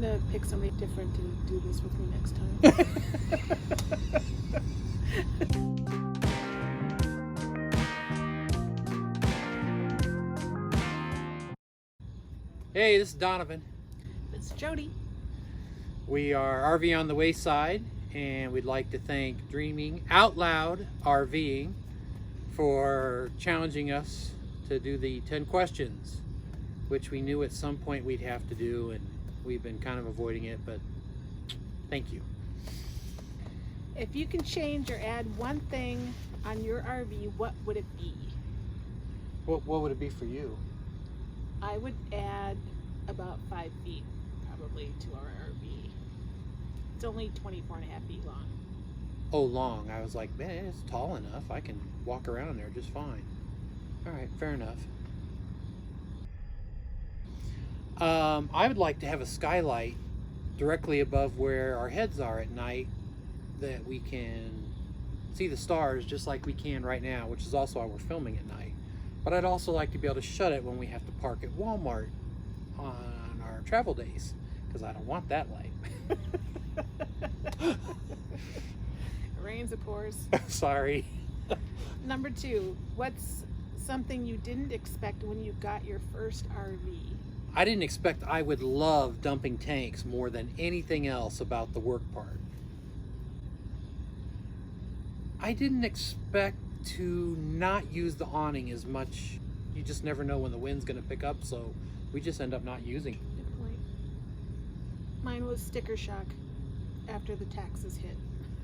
gonna pick somebody different to do this with me next time. Hey, this is Donovan. It's Jody. We are RV on the Wayside, and we'd like to thank Dreaming Out Loud RVing for challenging us to do the 10 questions, which we knew at some point we'd have to do, and we've been kind of avoiding it, but thank you. If you can change or add one thing on your RV, what would it be? What would it be for you? I would add about 5 feet probably to our RV. It's only 24 and a half feet long. Oh, long. I was like, man, it's tall enough. I can walk around there just fine. All right, fair enough. I would like to have a skylight directly above where our heads are at night, that we can see the stars just like we can right now, which is also why we're filming at night. But I'd also like to be able to shut it when we have to park at Walmart on our travel days, because I don't want that light. It rains, it pours. Sorry. Number 2, what's something you didn't expect when you got your first RV? I didn't expect I would love dumping tanks more than anything else about the work part. I didn't expect to not use the awning as much. You just never know when the wind's going to pick up, so we just end up not using it. Good point. Mine was sticker shock after the taxes hit.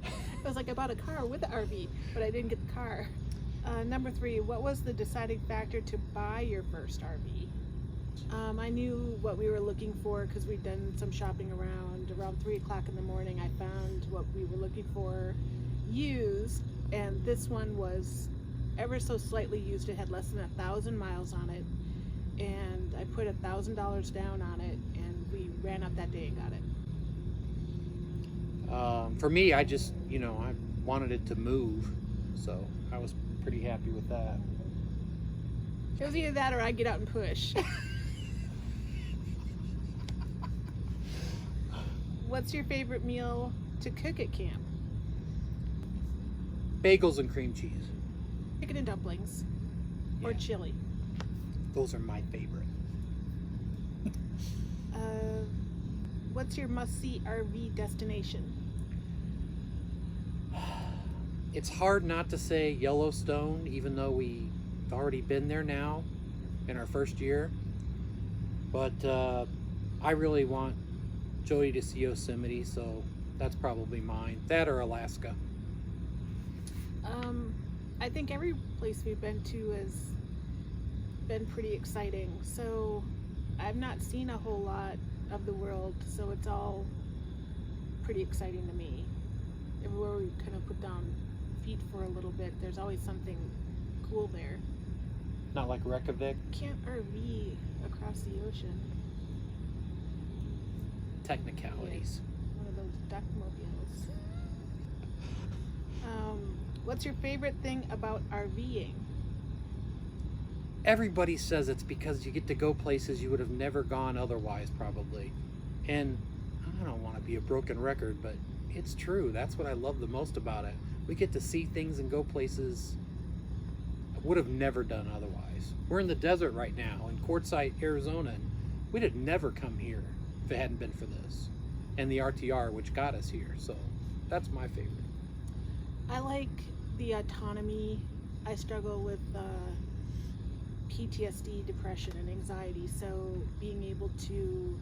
It was like I bought a car with the RV, but I didn't get the car. Number 3, what was the deciding factor to buy your first RV? I knew what we were looking for because we'd done some shopping around 3 o'clock in the morning. I found what we were looking for used, and this one was ever so slightly used. It had less than 1,000 miles on it, and I put $1,000 down on it, and we ran up that day and got it. For me, I just, I wanted it to move, so I was pretty happy with that. It was either that or I get out and push. What's your favorite meal to cook at camp? Bagels and cream cheese. Chicken and dumplings. Or Yeah. chili. Those are my favorite. What's your must-see RV destination? It's hard not to say Yellowstone, even though we've already been there now in our first year. But I really want Jody to see Yosemite, so that's probably mine. That or Alaska. I think every place we've been to has been pretty exciting. So I've not seen a whole lot of the world, so it's all pretty exciting to me. Everywhere we kind of put down feet for a little bit, there's always something cool there. Not like Reykjavik. Can't RV across the ocean. Technicalities. One of those duckmobiles. What's your favorite thing about RVing? Everybody says it's because you get to go places you would have never gone otherwise, probably. And I don't want to be a broken record, but it's true. That's what I love the most about it. We get to see things and go places I would have never done otherwise. We're in the desert right now in Quartzsite, Arizona, and we'd have never come here if it hadn't been for this. And the RTR, which got us here. So that's my favorite. I like the autonomy. I struggle with PTSD, depression, and anxiety, so being able to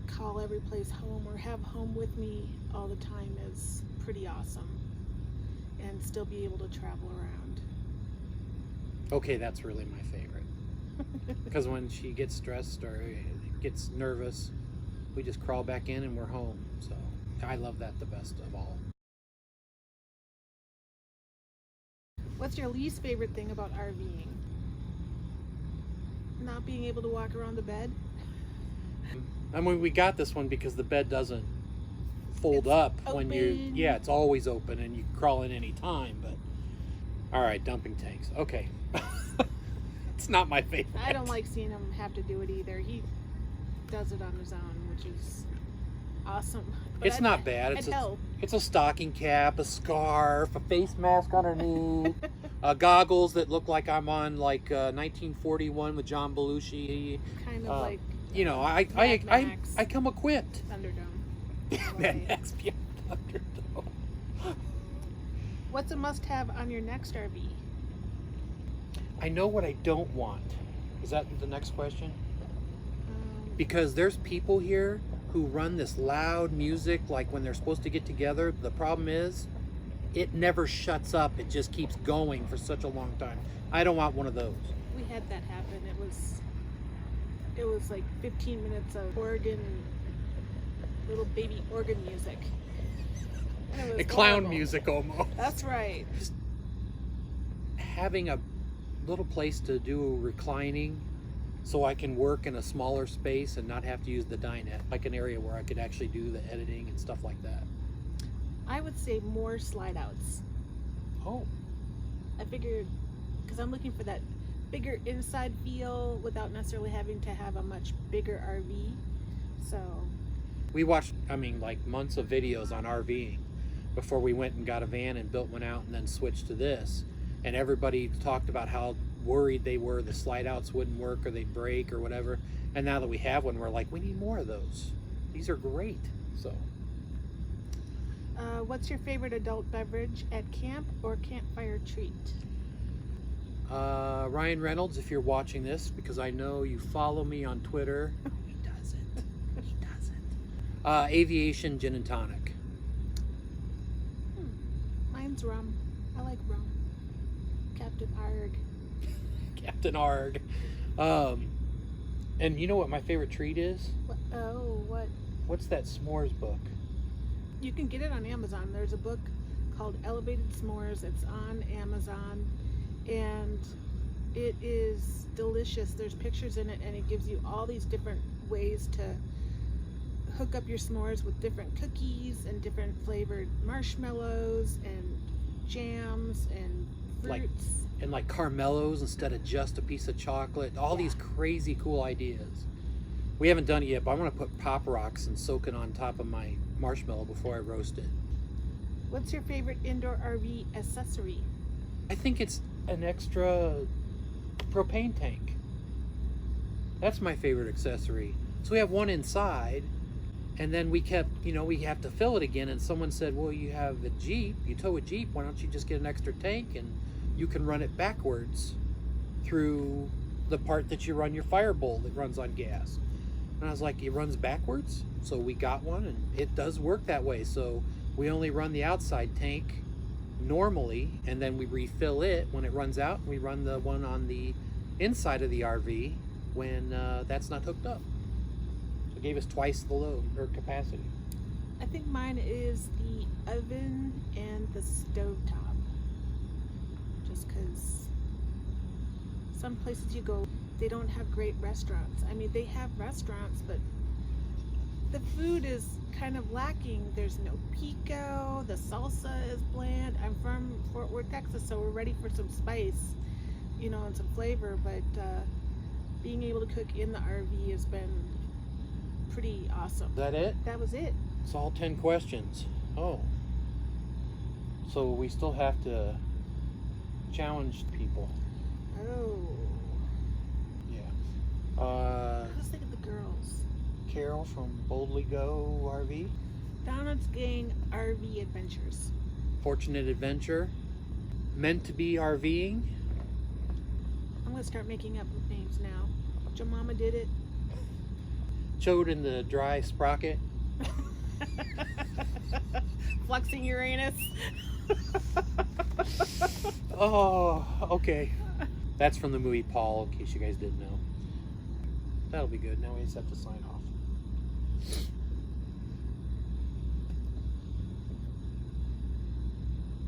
call every place home or have home with me all the time is pretty awesome, and still be able to travel around. Okay, that's really my favorite. Because when she gets stressed or gets nervous, we just crawl back in and we're home. So I love that the best of all. What's your least favorite thing about RVing? Not being able to walk around the bed? I mean, we got this one because the bed doesn't fold up when open. yeah, it's always open and you can crawl in any time. But all right, dumping tanks. Okay. It's not my favorite. I don't like seeing him have to do it either. He does it on his own, which is awesome. But It's not bad. I'd help. It's a stocking cap, a scarf, a face mask underneath, goggles that look like I'm on like 1941 with John Belushi. Kind of like You know, I come equipped. Thunderdome. Mad Max Beyond Thunderdome. What's a must-have on your next RV? I know what I don't want. Is that the next question? Because there's people here who run this loud music like when they're supposed to get together. The problem is it never shuts up. It just keeps going for such a long time. I don't want one of those. We had that happen. It was like 15 minutes of little baby organ music. And it was Clown horrible. music almost. That's right. Just having a little place to do reclining so I can work in a smaller space and not have to use the dinette, like an area where I could actually do the editing and stuff like that. I would say more slide outs. Oh, I figured, because I'm looking for that bigger inside feel without necessarily having to have a much bigger RV. So, we watched, like months of videos on RVing before we went and got a van and built one out and then switched to this. And everybody talked about how worried they were the slide outs wouldn't work or they'd break or whatever. And now that we have one, we're like, we need more of those. These are great. So, what's your favorite adult beverage at camp or campfire treat? Ryan Reynolds, if you're watching this, because I know you follow me on Twitter. He doesn't. He doesn't. Aviation gin and tonic. Mine's rum. I like rum. Captain Arg. Captain Arg. And you know what my favorite treat is? What? What's that s'mores book? You can get it on Amazon. There's a book called Elevated S'mores. It's on Amazon, and it is delicious. There's pictures in it, and it gives you all these different ways to hook up your s'mores with different cookies and different flavored marshmallows and jams and fruits. Like caramellos instead of just a piece of chocolate. All these crazy cool ideas. We haven't done it yet, but I want to put Pop Rocks and soak it on top of my marshmallow before I roast it. What's your favorite indoor RV accessory? I think it's an extra propane tank. That's my favorite accessory. So we have one inside, and then we kept, we have to fill it again, and someone said, well, you have a Jeep, you tow a Jeep, why don't you just get an extra tank and you can run it backwards through the part that you run your Firebolt that runs on gas. And I was like, it runs backwards? So we got one, and it does work that way. So we only run the outside tank normally, and then we refill it when it runs out, and we run the one on the inside of the RV when that's not hooked up. So it gave us twice the load or capacity. I think mine is the oven and the stovetop. Just because some places you go, they don't have great restaurants. They have restaurants, but the food is kind of lacking. There's no pico, the salsa is bland. I'm from Fort Worth, Texas, so we're ready for some spice, and some flavor, but being able to cook in the RV has been pretty awesome. Is that it? That was it. It's all 10 questions. Oh. So we still have to challenge people. Oh. Yeah. Let's think of the girls. Carol from Boldly Go RV. Donald's Gang RV Adventures. Fortunate Adventure. Meant to be RVing. I'm gonna start making up names now. Jemima did it. Chode in the Dry Sprocket. Flexing Uranus. Oh, okay. That's from the movie Paul, in case you guys didn't know. That'll be good. Now we just have to sign off.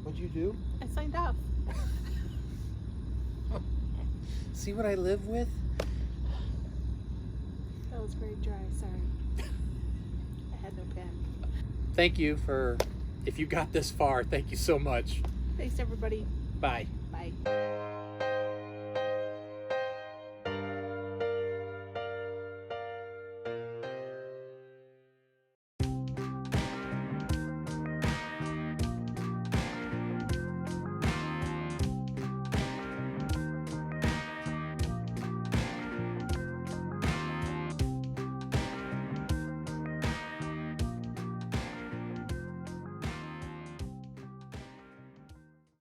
What'd you do? I signed off. See what I live with? That was very dry, sorry. I had no pen. Thank you if you got this far, thank you so much. Thanks everybody. Bye. Bye.